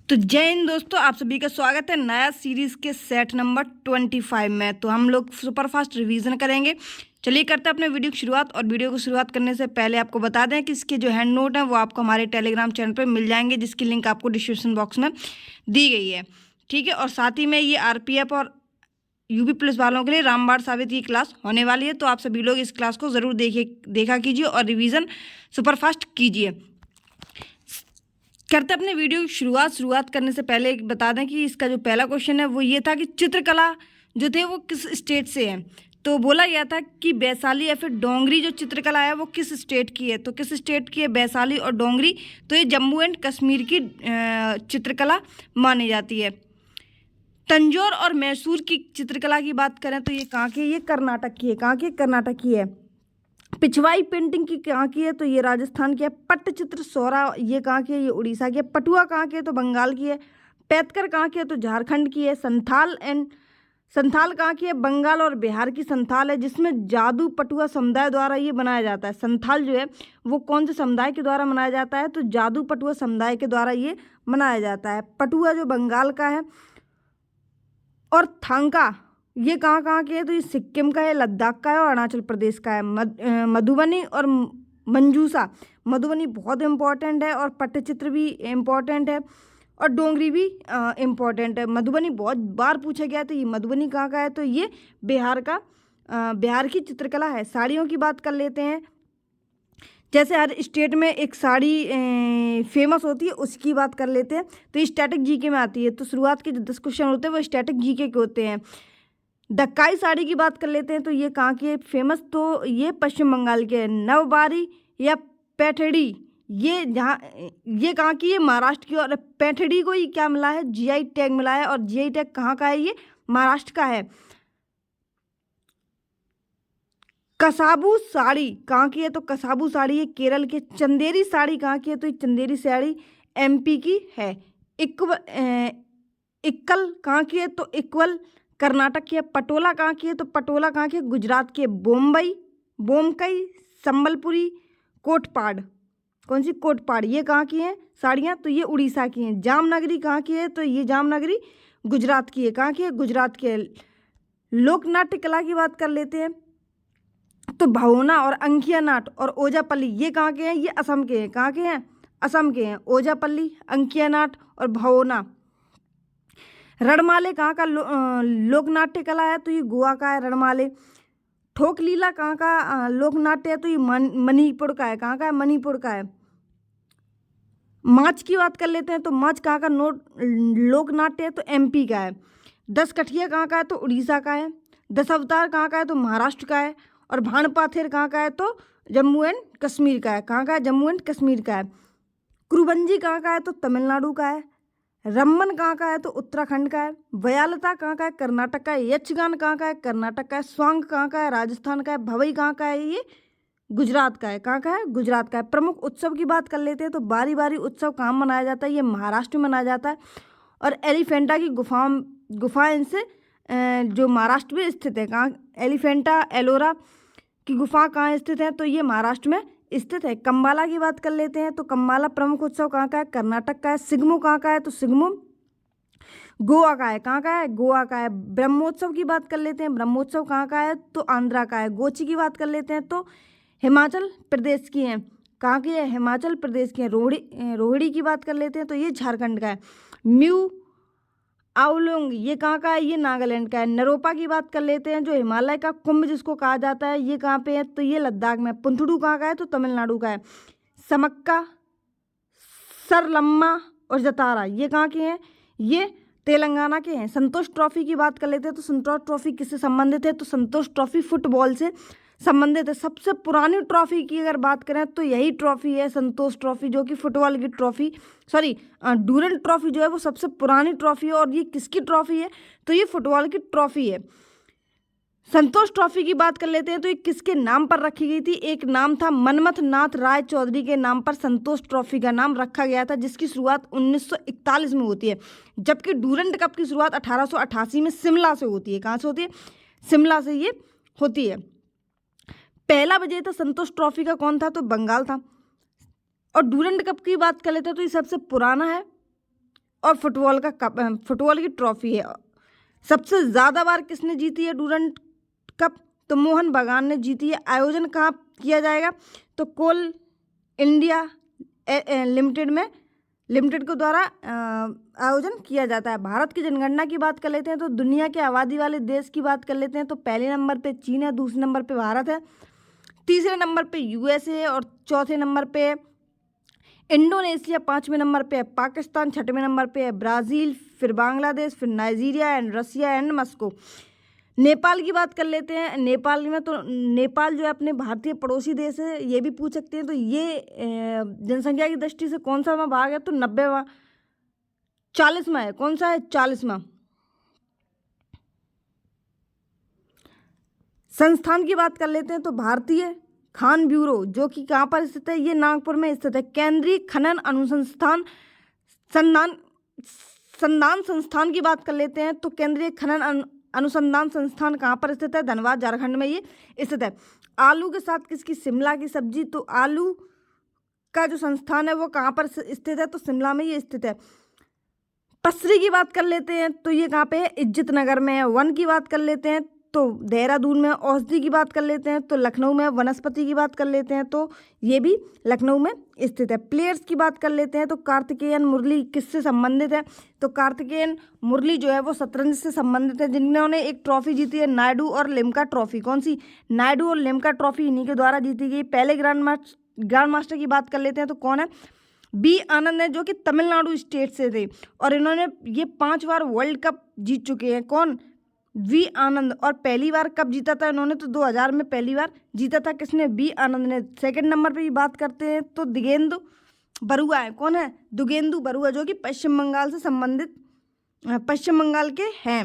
तो जय हिंद दोस्तों, आप सभी का स्वागत है नया सीरीज के सेट नंबर 25 में। तो हम लोग सुपरफास्ट रिवीजन करेंगे। चलिए करते हैं अपने वीडियो की शुरुआत। और वीडियो को शुरुआत करने से पहले आपको बता दें कि इसके जो हैंड नोट हैं वो आपको हमारे टेलीग्राम चैनल पर मिल जाएंगे, जिसकी लिंक आपको डिस्क्रिप्शन बॉक्स में दी गई है। ठीक है। और साथ ही में ये आरपीएफ और यूपी पुलिस वालों के लिए रामबाण साबित की क्लास होने वाली है। तो आप सभी लोग इस क्लास को ज़रूर देखा कीजिए और रिवीजन सुपरफास्ट कीजिए। करते अपने वीडियो की शुरुआत करने से पहले एक बता दें कि इसका जो पहला क्वेश्चन है वो ये था कि चित्रकला जो थे वो किस स्टेट से है। तो बोला गया था कि वैशाली या फिर डोंगरी जो चित्रकला है वो किस स्टेट की है। तो किस स्टेट की है वैशाली और डोंगरी? तो ये जम्मू एंड कश्मीर की चित्रकला मानी जाती है। तंजौर और मैसूर की चित्रकला की बात करें तो ये कहाँ की है? ये कर्नाटक की है। कहाँ की? कर्नाटक की है। पिछवाई पेंटिंग की कहाँ की है? तो ये राजस्थान की है। पट्टचित्र सौरा ये कहाँ की है? ये उड़ीसा की है। पटुआ कहाँ की है? तो बंगाल की है। पैतकर कहाँ की है? तो झारखंड की है। संथाल कहाँ की है? बंगाल और बिहार की संथाल है, जिसमें जादू पटुआ समुदाय द्वारा ये बनाया जाता है। संथाल जो है वो कौन से समुदाय के द्वारा मनाया जाता है? तो जादू पटुआ समुदाय के द्वारा ये मनाया जाता है। पटुआ जो बंगाल का है। और थांका ये कहाँ की है? तो ये सिक्किम का है, लद्दाख का है और अरुणाचल प्रदेश का है। मधुबनी और मंजूसा, मधुबनी बहुत इम्पोर्टेंट है और पट्टचित्र भी इम्पोर्टेंट है और डोंगरी भी इम्पोर्टेंट है। मधुबनी बहुत बार पूछा गया है, तो ये मधुबनी कहाँ का है? तो ये बिहार की चित्रकला है। साड़ियों की बात कर लेते हैं। जैसे हर स्टेट में एक साड़ी फेमस होती है, उसकी बात कर लेते हैं। तो ये स्टैटिक जीके में आती है। तो शुरुआत के जो 10 क्वेश्चन होते हैं वो स्टैटिक जीके के होते हैं। दक्काई साड़ी की बात कर लेते हैं। तो ये कहाँ की है फेमस? तो ये पश्चिम बंगाल के है। नवबारी या पैठड़ी ये कहाँ की है? महाराष्ट्र की। और पैठड़ी को ये क्या मिला है? जीआई टैग मिला है। और जीआई टैग कहाँ का है? ये महाराष्ट्र का है। कसाबू साड़ी कहाँ की है? तो कसाबू साड़ी ये केरल के। चंदेरी साड़ी कहाँ की है? तो ये चंदेरी साड़ी एमपी की है। इक्कल कहाँ की है? तो इक्वल कर्नाटक की है। पटोला कहाँ की है? तो पटोला कहाँ की है? गुजरात की है। बोमकई, संबलपुरी, कोटपाड़ कौन सी? कोटपाड़ ये कहाँ की हैं साड़ियाँ? तो ये उड़ीसा की हैं। जामनगरी कहाँ की है? तो ये जामनगरी गुजरात की है। कहाँ की है? गुजरात की है। लोक नाट्य कला की बात कर लेते हैं। तो भवोना और अंकिया नाट और ओजापल्ली ये कहाँ के हैं? ये असम के हैं। कहाँ के हैं? असम के हैं। ओजापल्ली, अंकिया नाट और भवोना। रणमाले कहाँ का लोक नाट्य कला है? तो ये गोवा का है रणमाले। ठोक लीला कहाँ का लोक नाट्य है? तो ये मणिपुर का है। कहाँ का है? मणिपुर का है। माच की बात कर लेते हैं। तो माच कहाँ का लोक नाट्य है? तो एमपी का है। 10 कठिया कहाँ का है? तो उड़ीसा का है। 10 अवतार कहाँ का है? तो महाराष्ट्र का है। और भानपाथेर कहाँ का है? तो जम्मू एंड कश्मीर का है। कहाँ का है? जम्मू एंड कश्मीर का है। कुरुबंजी कहाँ का है? तो तमिलनाडु का है। रम्मन कहाँ का है? तो उत्तराखंड का है। वयालता कहाँ का है? कर्नाटक का है। यक्षगान कहाँ का है? कर्नाटक का है। स्वांग कहाँ का है? राजस्थान का है। भवई कहाँ का है? ये गुजरात का है। कहाँ का है? गुजरात का है। प्रमुख उत्सव की बात कर लेते हैं। तो बारी बारी उत्सव कहाँ मनाया जाता है? ये महाराष्ट्र में मनाया जाता है। और एलिफेंटा की गुफा इनसे जो महाराष्ट्र में स्थित है। कहाँ? एलिफेंटा एलोरा की गुफा कहाँ स्थित है? तो ये महाराष्ट्र में स्थित है। कम्बाला की बात कर लेते हैं। तो कम्बाला प्रमुख उत्सव कहाँ का है? कर्नाटक का है। सिग्मो कहाँ का है? तो सिग्मो गोवा का है। कहाँ का है? गोवा का है। ब्रह्मोत्सव की बात कर लेते हैं। ब्रह्मोत्सव कहाँ का है? तो आंध्रा का है। गोची की बात कर लेते हैं। तो हिमाचल प्रदेश की हैं। कहाँ की है? हिमाचल प्रदेश की है। रोहिणी की बात कर लेते हैं। तो ये झारखंड का है। म्यू आवलोंग ये कहाँ का है? ये नागालैंड का है। नरोपा की बात कर लेते हैं, जो हिमालय का कुंभ जिसको कहा जाता है, ये कहाँ पे है? तो ये लद्दाख में। पुंथडू कहाँ का है? तो तमिलनाडु का है। समक्का, सरलम्मा और जतारा ये कहाँ के हैं? ये तेलंगाना के हैं। संतोष ट्रॉफी की बात कर लेते हैं। तो संतोष ट्रॉफी किससे संबंधित है? तो संतोष ट्रॉफी फुटबॉल से संबंधित है। सबसे पुरानी ट्रॉफी की अगर बात करें तो यही ट्रॉफी है संतोष ट्रॉफी, जो कि फुटबॉल की ट्रॉफी डूरंट ट्रॉफी जो है वो सबसे पुरानी ट्रॉफी है। और ये किसकी ट्रॉफी है? तो ये फुटबॉल की ट्रॉफी है। संतोष ट्रॉफी की बात कर लेते हैं। तो ये किसके नाम पर रखी गई थी? एक नाम था मनमथ नाथ राय चौधरी के नाम पर संतोष ट्रॉफी का नाम रखा गया था, जिसकी शुरुआत 1941 में होती है। जबकि डूरंट कप की शुरुआत 1888 में शिमला से होती है। कहाँ से होती है? शिमला से ये होती है। पहला विजेता संतोष ट्रॉफी का कौन था? तो बंगाल था। और डूरंट कप की बात कर लेते हैं तो ये सबसे पुराना है और फुटबॉल का कप, फुटबॉल की ट्रॉफी है। सबसे ज़्यादा बार किसने जीती है डूरंड कप? तो मोहन बागान ने जीती है। आयोजन कहाँ किया जाएगा? तो कोल इंडिया लिमिटेड के द्वारा आयोजन किया जाता है। भारत की जनगणना की बात कर लेते हैं तो दुनिया के आबादी वाले देश की बात कर लेते हैं तो पहले नंबर पे चीन है, दूसरे नंबर पे भारत है, तीसरे नंबर पे यूएसए है और चौथे नंबर पे इंडोनेशिया, पाँचवें नंबर पे है पाकिस्तान, छठवें नंबर पे है ब्राज़ील, फिर बांग्लादेश, फिर Nigeria and Russia and Moscow. Nepal की बात कर लेते हैं। नेपाल में तो नेपाल जो है अपने भारतीय पड़ोसी देश है, ये भी पूछ सकते हैं। तो ये जनसंख्या की दृष्टि से कौन सा भाग है? तो 90वां, 40वां है। कौन सा है? 40वां। संस्थान की बात कर लेते हैं तो भारतीय खान ब्यूरो, जो कि कहाँ पर स्थित है? ये नागपुर में स्थित है। केंद्रीय खनन अनुसंधान संधान संस्थान की बात कर लेते हैं तो केंद्रीय खनन अनुसंधान संस्थान कहाँ पर स्थित है? धनबाद, झारखंड में ये स्थित है। आलू के साथ किसकी? शिमला की सब्जी। तो आलू का जो संस्थान है वो कहाँ पर स्थित है? तो शिमला में ये स्थित है। पसरी की बात कर लेते हैं तो ये कहाँ पे है? इज्जत नगर में है। वन की बात कर लेते हैं तो देहरादून में। औषधि की बात कर लेते हैं तो लखनऊ में। वनस्पति की बात कर लेते हैं तो ये भी लखनऊ में स्थित है। प्लेयर्स की बात कर लेते हैं तो कार्तिकेयन मुरली किससे संबंधित है? तो कार्तिकेयन मुरली जो है वो शतरंज से संबंधित है, जिन्होंने एक ट्रॉफी जीती है, नायडू और लिम्का ट्रॉफी। कौन सी? नायडू और लिम्का ट्रॉफी इन्हीं के द्वारा जीती गई। पहले ग्रैंड मास्टर की बात कर लेते हैं तो कौन है? बी आनंद है, जो कि तमिलनाडु स्टेट से थे और इन्होंने ये 5 बार वर्ल्ड कप जीत चुके हैं। कौन? वी आनंद। और पहली बार कब जीता था इन्होंने? तो 2000 में पहली बार जीता था। किसने? बी आनंद ने। सेकंड नंबर पे भी बात करते हैं तो दिगेंदु बरुआ है। कौन है? दुगेंदु बरुआ, जो कि पश्चिम बंगाल से संबंधित, पश्चिम बंगाल के हैं।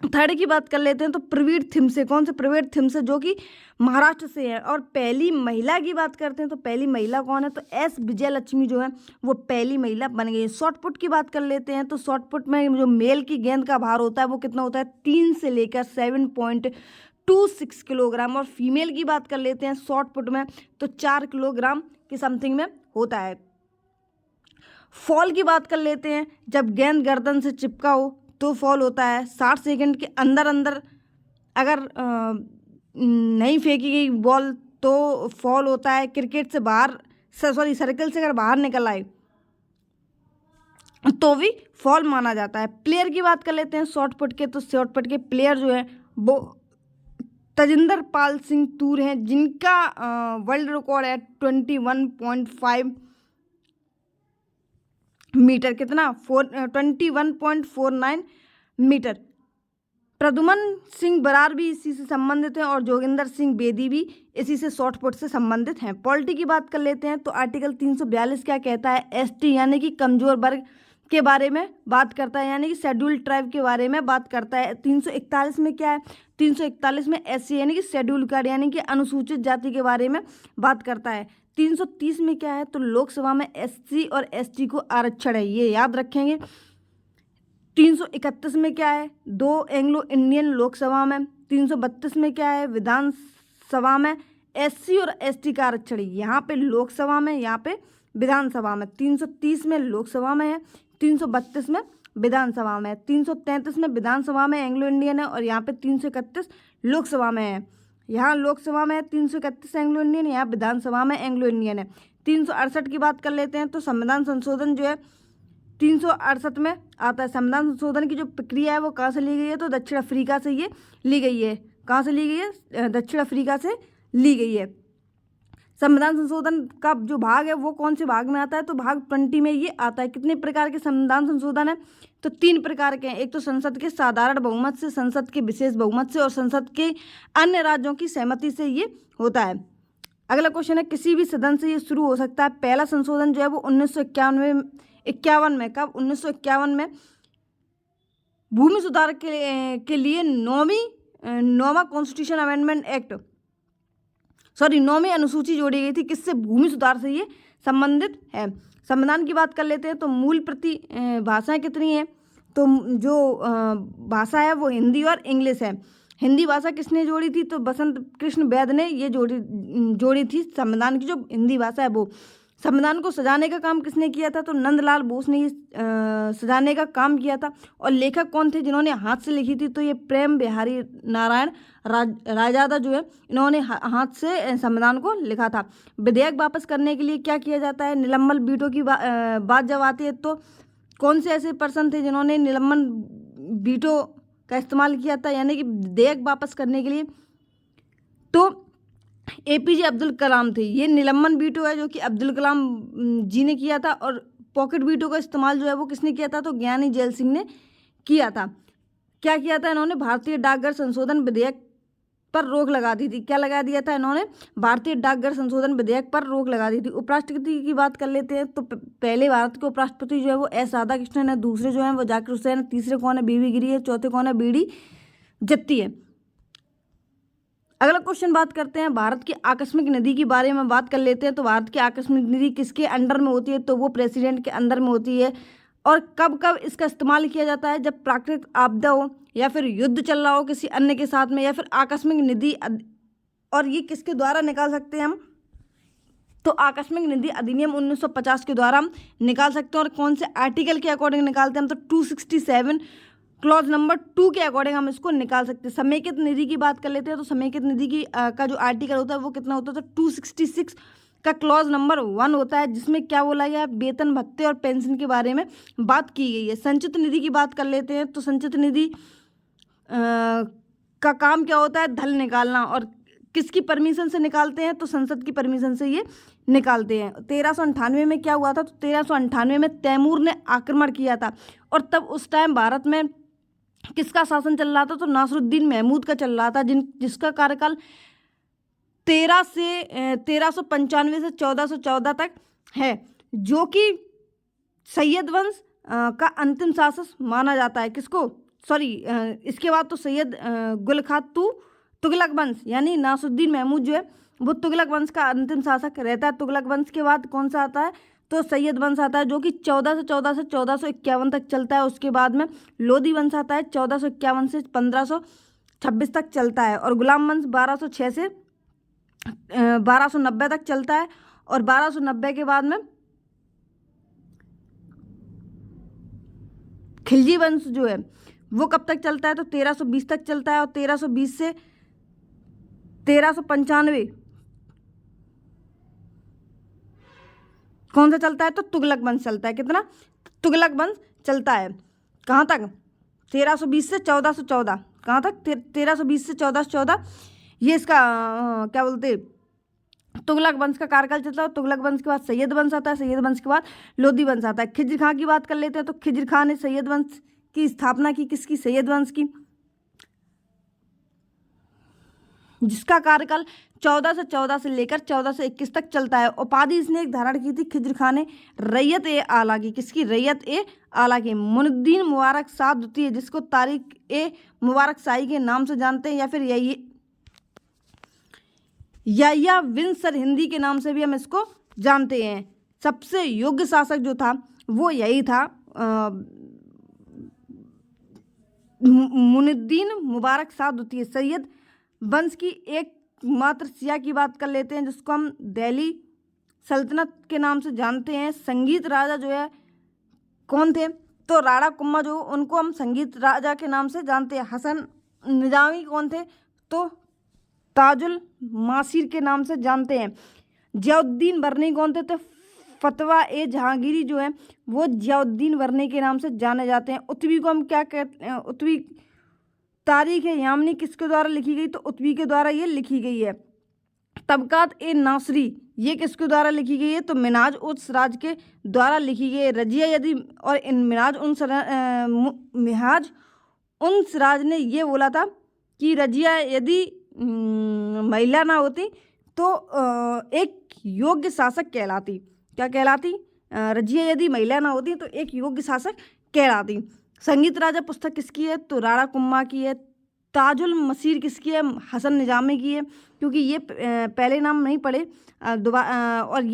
थर्ड की बात कर लेते हैं तो प्रवीण थिमसे। कौन से? प्रवीण थिमसे, जो कि महाराष्ट्र से है। और पहली महिला की बात करते हैं तो पहली महिला कौन है? तो एस विजयलक्ष्मी जो है वो पहली महिला बन गई। शॉर्ट पुट की बात कर लेते हैं तो शॉर्ट पुट में जो मेल की गेंद का भार होता है वो कितना होता है? 3 से लेकर 7.26 किलोग्राम। और फीमेल की बात कर लेते हैं शॉर्ट पुट में तो 4 किलोग्राम की समथिंग में होता है। फॉल की बात कर लेते हैं, जब गेंद गर्दन से चिपका हो तो फॉल होता है। 60 सेकंड के अंदर अंदर अगर नहीं फेंकी गई बॉल तो फॉल होता है। क्रिकेट से बाहर, सर्कल से अगर बाहर निकल आए तो भी फॉल माना जाता है। प्लेयर की बात कर लेते हैं शॉर्ट पुट के, तो शॉर्ट पुट के प्लेयर जो है वो तजिंदर पाल सिंह तूर हैं, जिनका वर्ल्ड रिकॉर्ड है 21.5 मीटर। कितना? 21.49 मीटर। प्रद्युमन सिंह बरार भी इसी से संबंधित हैं और जोगिंदर सिंह बेदी भी इसी से शॉर्ट पुट से संबंधित हैं। पॉलिटी की बात कर लेते हैं तो आर्टिकल 342 क्या कहता है? एसटी यानी कि कमजोर वर्ग के बारे में बात करता है, यानी कि शेड्यूल्ड ट्राइब के बारे में बात करता है। 341 में क्या है? 341 में एससी यानी कि शेड्यूल कास्ट यानी कि अनुसूचित जाति के बारे में बात करता है। 330 में क्या है? तो लोकसभा में एससी और एसटी को आरक्षण है, ये याद रखेंगे। 331 में क्या है? 2 एंग्लो इंडियन लोकसभा में। 332 में क्या है? विधानसभा में एससी और एसटी का आरक्षण, यहाँ पे लोकसभा में, यहाँ पे विधानसभा में। 330 में लोकसभा में है, 332 में विधानसभा में है। 333 में विधानसभा में एंग्लो इंडियन है और यहाँ पे 331 लोकसभा में है। यहाँ लोकसभा में है 331 एंग्लो इंडियन, यहाँ विधानसभा में एंग्लो इंडियन है। 368 की बात कर लेते हैं तो संविधान संशोधन जो है 368 में आता है। संविधान संशोधन की जो प्रक्रिया है वो कहाँ से ली गई है? तो दक्षिण अफ्रीका से ये ली गई है। कहाँ से ली गई है? दक्षिण अफ्रीका से ली गई है। संविधान संशोधन का जो भाग है वो कौन से भाग में आता है? तो भाग 20 में ये आता है। कितने प्रकार के संविधान संशोधन है? तो 3 प्रकार के हैं। एक तो संसद के साधारण बहुमत से, संसद के विशेष बहुमत से और संसद के अन्य राज्यों की सहमति से ये होता है। अगला क्वेश्चन है, किसी भी सदन से ये शुरू हो सकता है। पहला संशोधन जो है वो 1951 में, कब? 1951 में भूमि सुधार के लिए नौवां कॉन्स्टिट्यूशन अमेंडमेंट एक्ट, नौवीं अनुसूची जोड़ी गई थी। किससे? भूमि सुधार से ये संबंधित है। संविधान की बात कर लेते हैं तो मूल प्रति भाषाएं कितनी हैं? तो जो भाषा है वो हिंदी और इंग्लिश है। हिंदी भाषा किसने जोड़ी थी? तो बसंत कृष्ण वैद्य ने ये जोड़ी थी संविधान की जो हिंदी भाषा है वो। संविधान को सजाने का काम किसने किया था? तो नंदलाल बोस ने सजाने का काम किया था। और लेखक कौन थे जिन्होंने हाथ से लिखी थी? तो ये प्रेम बिहारी नारायण रायजादा जो है, इन्होंने हाथ से संविधान को लिखा था। विधेयक वापस करने के लिए क्या किया जाता है? निलंबन वीटो की बात जब आती है तो कौन से ऐसे पर्सन थे जिन्होंने निलंबन वीटो का इस्तेमाल किया था, यानी कि विधेयक वापस करने के लिए? तो एपीजे अब्दुल कलाम थे। ये निलंबन वीटो है जो कि अब्दुल कलाम जी ने किया था। और पॉकेट वीटो का इस्तेमाल जो है वो किसने किया था? तो ज्ञानी जैल सिंह ने किया था। क्या किया था इन्होंने? भारतीय डाकघर संशोधन विधेयक पर रोक लगा दी थी। क्या लगा दिया था इन्होंने? भारतीय डाकघर संशोधन विधेयक पर रोक लगा दी थी। उपराष्ट्रपति की बात कर लेते हैं तो पहले भारत के उपराष्ट्रपति जो है वो एस राधाकृष्णन है, दूसरे जो है वो जाकिर हुसैन है, तीसरे कौन है? बीवी गिरी है, चौथे कौन है? बीडी जत्ती है। अगला क्वेश्चन बात करते हैं भारत की आकस्मिक निधि के बारे में बात कर लेते हैं। तो भारत की आकस्मिक निधि किसके अंडर में होती है? तो वो प्रेसिडेंट के अंदर में होती है। और कब कब इसका इस्तेमाल किया जाता है? जब प्राकृतिक आपदा हो, या फिर युद्ध चल रहा हो किसी अन्य के साथ में, या फिर आकस्मिक निधि। और ये किसके द्वारा निकाल सकते हैं हम? तो आकस्मिक निधि अधिनियम 1950 के द्वारा हम निकाल सकते हैं। और कौन से आर्टिकल के अकॉर्डिंग निकालते हैं हम? तो 267 क्लॉज नंबर 2 के अकॉर्डिंग हम इसको निकाल सकते हैं। समेकित निधि की बात कर लेते हैं तो समेकित निधि की का जो आर्टिकल होता है वो कितना होता है? तो 266 का क्लॉज नंबर 1 होता है, जिसमें क्या बोला गया है? वेतन भत्ते और पेंशन के बारे में बात की गई है। संचित निधि की बात कर लेते हैं तो संचित निधि का काम क्या होता है? धन निकालना। और किसकी परमिशन से निकालते हैं? तो संसद की परमिशन से ये निकालते हैं। 1398 में क्या हुआ था? तो 1398 में तैमूर ने आक्रमण किया था। और तब उस टाइम भारत में किसका शासन चल रहा था? तो नासिरुद्दीन महमूद का चल रहा था, जिसका कार्यकाल 1395 से 1414 तक है, जो कि सैयद वंश का अंतिम शासक माना जाता है। किसको? सॉरी, इसके बाद तो सैयद गुल खातू तुगलक वंश, यानी नासिरुद्दीन महमूद जो है वो तुगलक वंश का अंतिम शासक रहता है। तुगलक वंश के बाद कौन सा आता है? तो सैयद वंश आता है, जो कि 1451 तक चलता है। उसके बाद में लोधी वंश आता है, 1451 से 1526 तक चलता है। और गुलाम वंश 1206 से 1290 तक चलता है। और 1290 के बाद में खिलजी वंश जो है वो कब तक चलता है? तो 1320 तक चलता है। और 1320 से 1395 कौन सा चलता है? तो तुगलक वंश चलता है। कितना? तुगलक वंश चलता है। कहाँ तक? 1320 से 1414। कहाँ तक? 1320 से 1414 ये इसका क्या बोलते, तुगलक वंश का कार्यकाल चलता है। तुगलक वंश के बाद सैयद वंश आता है, सैयद वंश के बाद लोधी वंश आता है। खिज्र खां की बात कर लेते हैं तो खिज्र खां ने सैयद वंश की स्थापना की। किसकी? सैयद वंश की, जिसका कार्यकाल 1414 से लेकर 1421 तक चलता है। उपाधि इसने एक धारण की थी खिज्र खां ने, रैयत ए आला की। किसकी? रैयत ए आला की। मुइनुद्दीन मुबारक शाह द्वितीय, जिसको तारिक ए मुबारक शाही के नाम से जानते हैं, या फिर या बिन सरहिंदी के नाम से भी हम इसको जानते हैं। सबसे योग्य शासक जो था वो यही था, मुइनुद्दीन मुबारक शाह द्वितीय। सैयद वंश की एक मात्र सिया की बात कर लेते हैं, जिसको हम दिल्ली सल्तनत के नाम से जानते हैं। संगीत राजा जो है कौन थे? तो राणा कुम्भा, जो उनको हम संगीत राजा के नाम से जानते हैं। हसन निजामी कौन थे? तो ताजुल मासीर के नाम से जानते हैं। जियाउद्दीन बरनी कौन थे? तो फतवा ए जहांगीरी जो है वो जियाउद्दीन बरनी के नाम से जाने जाते हैं। उत्वी को हम क्या कहते हैं? उत्वी तारीख है यामनी किसके द्वारा लिखी गई? तो उत्वी के द्वारा ये लिखी गई है। तबकात ए नासरी ये किसके द्वारा लिखी गई है? तो मिनाज उन सिराज के द्वारा लिखी गई है। रजिया यदि और इन मिनाज उन सिराज ने ये बोला था कि रजिया यदि महिला ना होती तो एक योग्य शासक कहलाती। क्या कहलाती? रजिया यदि महिला ना होती तो एक योग्य शासक कहलाती। संगीत राजा पुस्तक किसकी है? तो राणा कुम्भा की है। ताजुल मसीर किसकी है? हसन निजामी की है, क्योंकि ये पहले नाम नहीं पढ़े और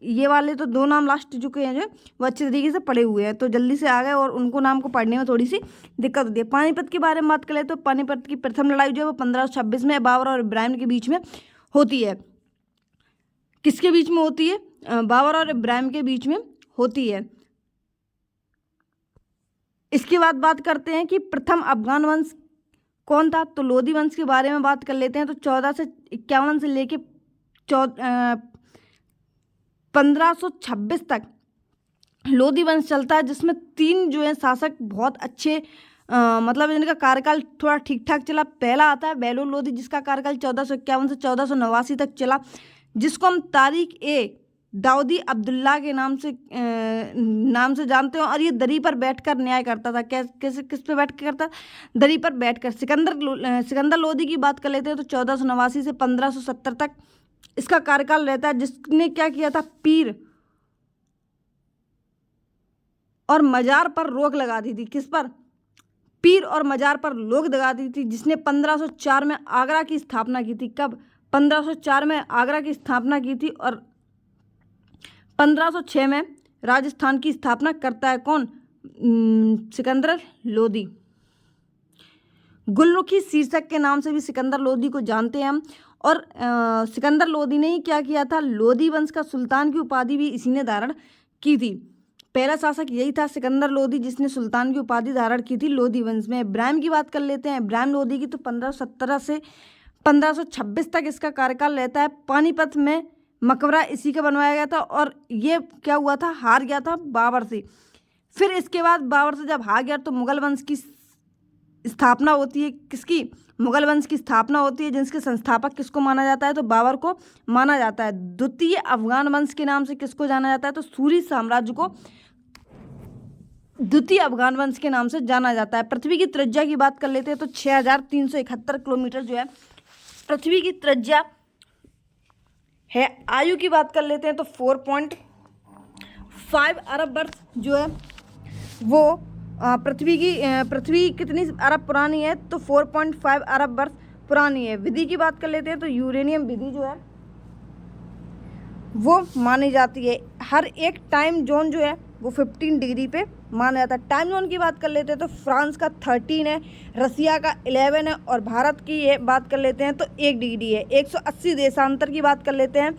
ये वाले तो दो नाम लास्ट चुके हैं जो वो अच्छे तरीके से पढ़े हुए हैं, तो जल्दी से आ गए और उनको नाम को पढ़ने में थोड़ी सी दिक्कत होती है। पानीपत के बारे में बात करें तो पानीपत की प्रथम लड़ाई जो है वो 1526 में बाबर और इब्राहिम के बीच में होती है। किसके बीच में होती है? बाबर और इब्राहिम के बीच में होती है। इसके बाद बात करते हैं कि प्रथम अफगान वंश कौन था। तो लोदी वंश के बारे में बात कर लेते हैं। तो 1451 से लेके 1526 तक लोदी वंश चलता है, जिसमें 3 जो है शासक बहुत अच्छे मतलब इनका कार्यकाल थोड़ा ठीक ठाक चला। पहला आता है बेलूर लोदी, जिसका कार्यकाल 1451 से 1489 तक चला, जिसको हम तारिक ए दाऊदी अब्दुल्ला के नाम से जानते हैं। और ये दरी पर बैठकर न्याय करता था। किस पे बैठ कर करता? दरी पर बैठकर। सिकंदर लोदी की बात कर लेते हैं। तो 1489 से 1570 तक इसका कार्यकाल रहता है, जिसने क्या किया था, पीर और मजार पर रोक लगा दी थी। किस पर? पीर और मजार पर रोक लगा दी थी, जिसने 1504 में आगरा की स्थापना की थी। कब? 1504 में आगरा की स्थापना की थी। और 1506 में राजस्थान की स्थापना करता है। कौन? सिकंदर लोदी। गुलरुखी शीर्षक के नाम से भी सिकंदर लोदी को जानते हैं हम। और सिकंदर लोदी ने ही क्या किया था, लोदी वंश का सुल्तान की उपाधि भी इसी ने धारण की थी। पहला शासक यही था, सिकंदर लोदी, जिसने सुल्तान की उपाधि धारण की थी लोदी वंश में। इब्राहिम की बात कर लेते हैं। इब्राहिम लोदी की तो 1517 से 1526 तक इसका कार्यकाल रहता है। पानीपत में मकबरा इसी का बनवाया गया था, और ये क्या हुआ था, हार गया था बाबर से। फिर इसके बाद बाबर से जब हार गया तो मुगल वंश की स्थापना होती है। किसकी? मुगल वंश की स्थापना होती है, जिसके संस्थापक किसको माना जाता है, तो बाबर को माना जाता है। द्वितीय अफगान वंश के नाम से किसको जाना जाता है, तो सूरी साम्राज्य को द्वितीय अफगान वंश के नाम से जाना जाता है। पृथ्वी की त्रिज्या की बात कर लेते हैं। तो 6371 किलोमीटर जो है पृथ्वी की त्रिज्या है। आयु की बात कर लेते हैं। तो 4.5 अरब वर्ष जो है वो पृथ्वी कितनी अरब पुरानी है, तो 4.5 अरब वर्ष पुरानी है। विधि की बात कर लेते हैं। तो यूरेनियम विधि जो है वो मानी जाती है। हर एक टाइम जोन जो है वो 15 डिग्री पे माना जाता है। टाइम जोन की बात कर लेते हैं। तो फ्रांस का 13 है, रसिया का 11 है, और भारत की ये बात कर लेते हैं तो 1 डिग्री है। 180 देशांतर की बात कर लेते हैं।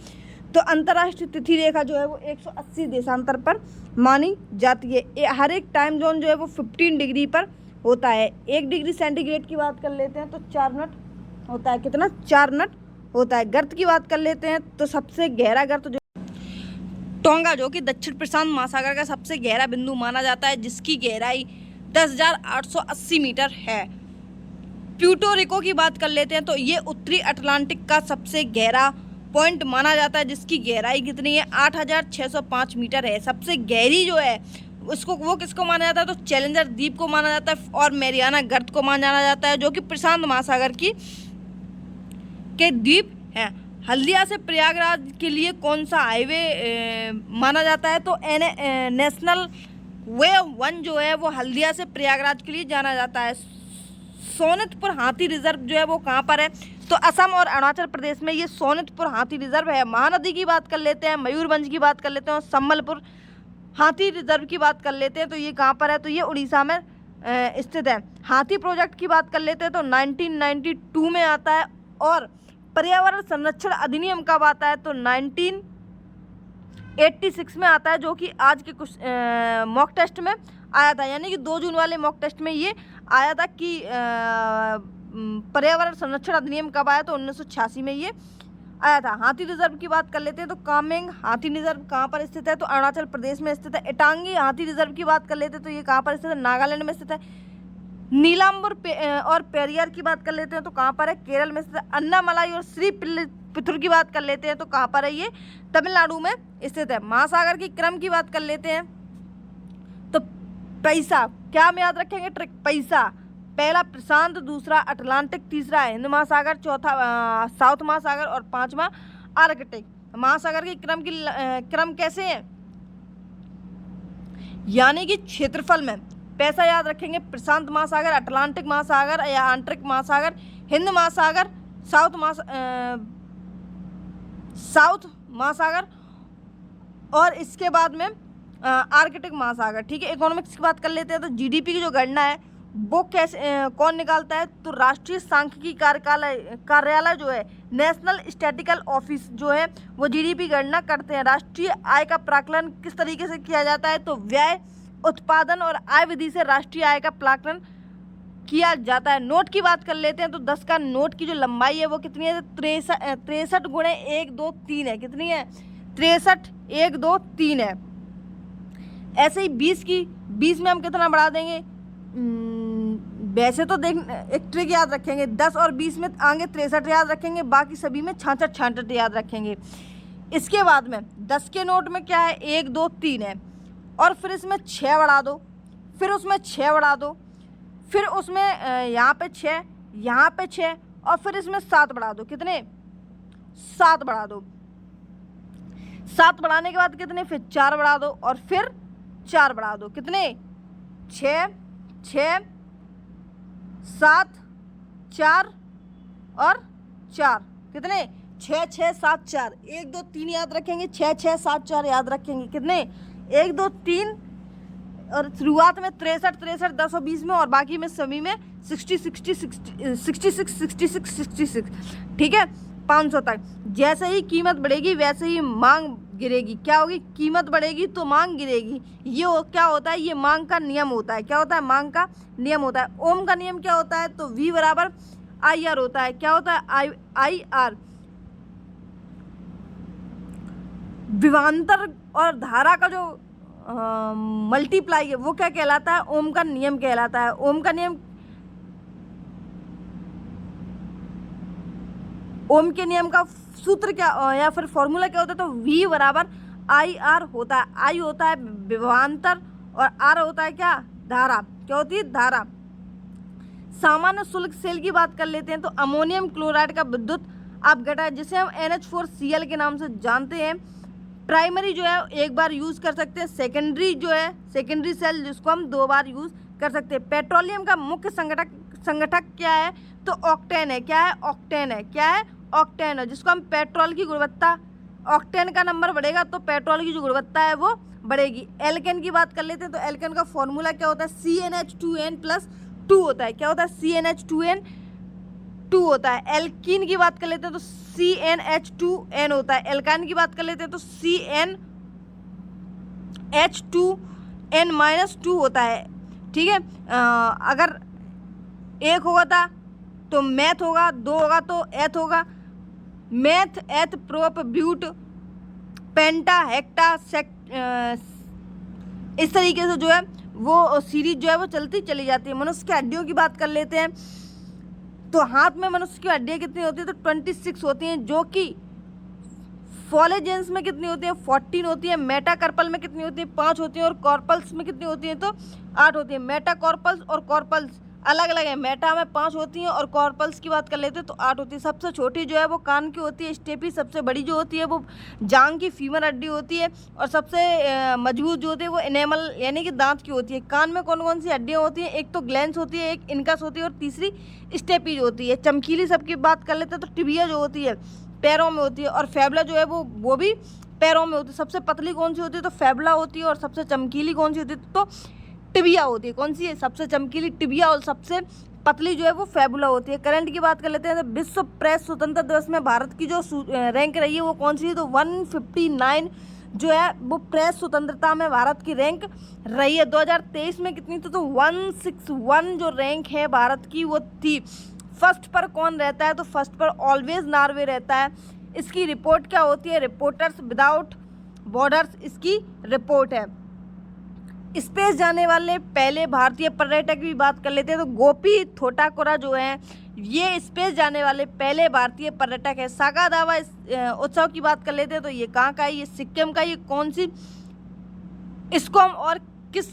तो अंतर्राष्ट्रीय तिथि रेखा जो है वो 180 देशांतर पर मानी जाती है। हर एक टाइम जोन जो है वो 15 डिग्री पर होता है। 1 डिग्री सेंटीग्रेड की बात कर लेते हैं तो 4 मिनट होता है। कितना? 4 मिनट होता है। गर्त की बात कर लेते हैं। तो सबसे गहरा गर्त जो टोंगा, जो कि दक्षिण प्रशांत महासागर का सबसे गहरा बिंदु माना जाता है, जिसकी गहराई 10,880 मीटर है। प्यूर्टो रिको की बात कर लेते हैं। तो ये उत्तरी अटलांटिक का सबसे गहरा पॉइंट माना जाता है, जिसकी गहराई कितनी है? 8,605 मीटर है। सबसे गहरी जो है वो किसको माना जाता है, तो चैलेंजर द्वीप को माना जाता है, और मैरियाना गर्त को माना जाता है, जो कि प्रशांत महासागर के द्वीप हैं। हल्दिया से प्रयागराज के लिए कौन सा हाईवे माना जाता है, तो नेशनल वे 1 जो है वो हल्दिया से प्रयागराज के लिए जाना जाता है। सोनितपुर हाथी रिजर्व जो है वो कहाँ पर है, तो असम और अरुणाचल प्रदेश में ये सोनितपुर हाथी रिजर्व है। महानदी की बात कर लेते हैं, मयूरभंज की बात कर लेते हैं, और सम्बलपुर हाथी रिजर्व की बात कर लेते हैं। तो ये कहाँ पर है, तो ये उड़ीसा में स्थित है। हाथी प्रोजेक्ट की बात कर लेते हैं। तो 1992 में आता है। और पर्यावरण संरक्षण अधिनियम कब आता है, तो 1986 में आता है, जो कि आज के कुछ मॉक टेस्ट में आया था। यानी कि 2 जून वाले मॉक टेस्ट में ये आया था कि पर्यावरण संरक्षण अधिनियम कब आया, तो 1986 में ये आया था। हाथी रिजर्व की बात कर लेते हैं। तो कामेंग हाथी रिजर्व कहाँ पर स्थित है, तो अरुणाचल प्रदेश में स्थित है। इटांगी हाथी रिजर्व की बात कर लेते हैं। तो ये कहाँ पर स्थित है, नागालैंड में स्थित है। नीलाम्बर और पेरियार की बात कर लेते हैं। तो कहाँ पर है, केरल में स्थित है। अन्नामलाई और श्री पिथुर की बात कर लेते हैं। तो कहाँ पर है, ये तमिलनाडु में स्थित है। महासागर की क्रम की बात कर लेते हैं। तो पैसा क्या हम याद रखेंगे, ट्रिक पैसा। पहला प्रशांत, दूसरा अटलांटिक, तीसरा हिंद महासागर, चौथा साउथ महासागर, और 5वां आर्कटिक। महासागर की क्रम कैसे है, यानी कि क्षेत्रफल में। पैसा याद रखेंगे, प्रशांत महासागर, अटलांटिक महासागर या आंतरिक महासागर, हिंद महासागर, साउथ महासागर, और इसके बाद में आर्कटिक महासागर। ठीक है। इकोनॉमिक्स की बात कर लेते हैं। तो जीडीपी की जो गणना है वो कैसे कौन निकालता है? तो राष्ट्रीय सांख्यिकी कार्यालय जो है, नेशनल स्टैटिकल ऑफिस जो है, वो जीडीपी गणना करते हैं। राष्ट्रीय आय का प्राकलन किस तरीके से किया जाता है? तो व्यय, उत्पादन और आय विधि से राष्ट्रीय आय का प्राकलन किया जाता है। नोट की बात कर लेते हैं तो 10 का नोट की जो लंबाई है वो कितनी है? 63 गुणे 1 2 3 है। कितनी है? 63 1 2 3 है। ऐसे ही 20 में हम कितना बढ़ा देंगे? वैसे तो देख एक ट्रिक याद रखेंगे, 10 और 20 में आगे 63 याद रखेंगे, बाकी सभी में 66 याद रखेंगे। इसके बाद में 10 के नोट में क्या है? 1 2 3 है, और फिर इसमें 6 बढ़ा दो, फिर उसमें 6 बढ़ा दो, फिर उसमें यहाँ पे 6, यहाँ पे 6, और फिर इसमें 7 बढ़ा दो। कितने? 7 बढ़ा दो। 7 बढ़ाने के बाद कितने? फिर 4 बढ़ा दो, और फिर 4 बढ़ा दो। कितने? 6 6 7 4 और 4। कितने? 6 6 7 4। 1 2 3 याद रखेंगे, 6 6 7 4 याद रखेंगे। कितने? 1 2 3, और शुरुआत में 63 10 और 20 में, और बाकी में सभी में 66। ठीक है, 500 तक। जैसे ही कीमत बढ़ेगी वैसे ही मांग गिरेगी। क्या होगी? कीमत बढ़ेगी तो मांग गिरेगी। ये क्या होता है? ये मांग का नियम होता है। क्या होता है? मांग का नियम होता है। ओम का नियम क्या होता है? तो V बराबर IR होता है। क्या होता है? IR। विभवांतर और धारा का जो मल्टीप्लाई है वो क्या कहलाता है? ओम का नियम कहलाता है। ओम के नियम का सूत्र क्या या फिर फॉर्मूला क्या होता है? तो V बराबर IR होता है। I होता है विभवांतर और R होता है क्या? धारा। क्या होती है? धारा। सामान्य शुल्क सेल की बात कर लेते हैं तो अमोनियम क्लोराइड का विद्युत अपघटन, जिसे हम NH4Cl के नाम से जानते हैं, प्राइमरी जो है एक बार यूज़ कर सकते हैं। सेकेंडरी जो है, सेकेंडरी सेल, जिसको हम 2 बार यूज़ कर सकते हैं। पेट्रोलियम का मुख्य संगठक क्या है? तो ऑक्टेन है। क्या है? ऑक्टेन है। क्या है? ऑक्टेन है, जिसको हम पेट्रोल की गुणवत्ता, ऑक्टेन का नंबर बढ़ेगा तो पेट्रोल की जो गुणवत्ता है वो बढ़ेगी। एल्केन की बात कर लेते हैं तो एल्केन का फॉर्मूला क्या होता है? CnH2n+2 होता है। क्या होता है? CnH2n+2 होता है। एल्कीन की बात कर लेते हैं तो CnH2n होता है। एल्काइन की बात कर लेते हैं तो CnH2n-2 होता है। ठीक है, अगर 1 होगा था तो मैथ होगा, 2 होगा तो एथ होगा। मैथ, एथ, प्रोप, ब्यूट, पेंटा, हेक्टा, इस तरीके से जो है वो सीरीज जो है वो चलती चली जाती है। मनुष्य की हड्डियों की बात कर लेते हैं तो हाथ में मनुष्य की हड्डियाँ कितनी होती है? तो 26 होती हैं, जो कि फॉलेजेंस में कितनी होती है? 14 होती है। मेटाकार्पल में कितनी होती है? 5 होती है। और कॉर्पल्स में कितनी होती है? तो 8 होती है। मेटाकॉर्पल्स और कॉर्पल्स अलग अलग है। मेटा में 5 होती हैं और कॉर्पल्स की बात कर लेते हैं तो 8 होती है। सबसे छोटी जो है वो कान की होती है, स्टेपी। सबसे बड़ी जो होती है वो जांग की फीमर हड्डी होती है, और सबसे मजबूत जो होती है वो एनेमल यानी कि दांत की होती है। कान में कौन कौन सी हड्डियाँ होती हैं? एक तो ग्लैंस होती है, एक इनकस होती है, और तीसरी स्टेपी जो होती है। चमकीली सबकी बात कर लेते हैं तो टिबिया जो होती है पैरों में होती है, और फैबुला जो है वो भी पैरों में होती है। सबसे पतली कौन सी होती है? तो फैबुला होती है। और सबसे चमकीली कौन सी होती है? तो टिबिया होती है। कौन सी है? सबसे चमकीली टिबिया, और सबसे पतली जो है वो फैबुला होती है। करंट की बात कर लेते हैं तो विश्व प्रेस स्वतंत्रता दिवस में भारत की जो रैंक रही है वो कौन सी है? तो 159 जो है वो प्रेस स्वतंत्रता में भारत की रैंक रही है। 2023 में कितनी थी? तो 161 जो रैंक है भारत की वो थी। फर्स्ट पर कौन रहता है? तो फर्स्ट पर ऑलवेज नॉर्वे रहता है। इसकी रिपोर्ट क्या होती है? रिपोर्टर्स विदाउट बॉर्डर्स इसकी रिपोर्ट है। स्पेस जाने वाले पहले भारतीय पर्यटक की बात कर लेते हैं तो गोपी थोटाकुरा जो है ये स्पेस जाने वाले पहले भारतीय पर्यटक है। सागा दावा उत्सव की बात कर लेते हैं तो ये कहाँ का है? ये सिक्किम का। ये कौन सी इसको हम और किस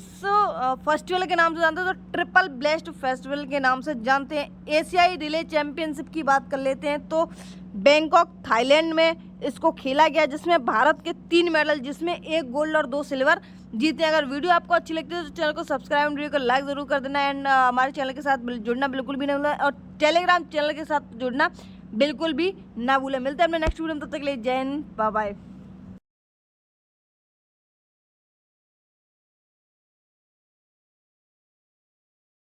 फेस्टिवल के नाम से जानते हैं? तो ट्रिपल ब्लेस्ड फेस्टिवल के नाम से जानते हैं। एशियाई रिले चैंपियनशिप की बात कर लेते हैं तो बैंकॉक थाईलैंड में इसको खेला गया, जिसमें भारत के 3 मेडल, जिसमें 1 गोल्ड और 2 सिल्वर जीते। अगर वीडियो आपको अच्छी लगती है तो चैनल को सब्सक्राइब, वीडियो को लाइक ज़रूर कर देना, एंड हमारे चैनल के साथ जुड़ना बिल्कुल भी ना भूलें, और टेलीग्राम चैनल के साथ जुड़ना बिल्कुल भी ना भूलें। मिलते हैं अपने नेक्स्ट वीडियो में, तब तक के लिए जय हिंद, बाय बाय।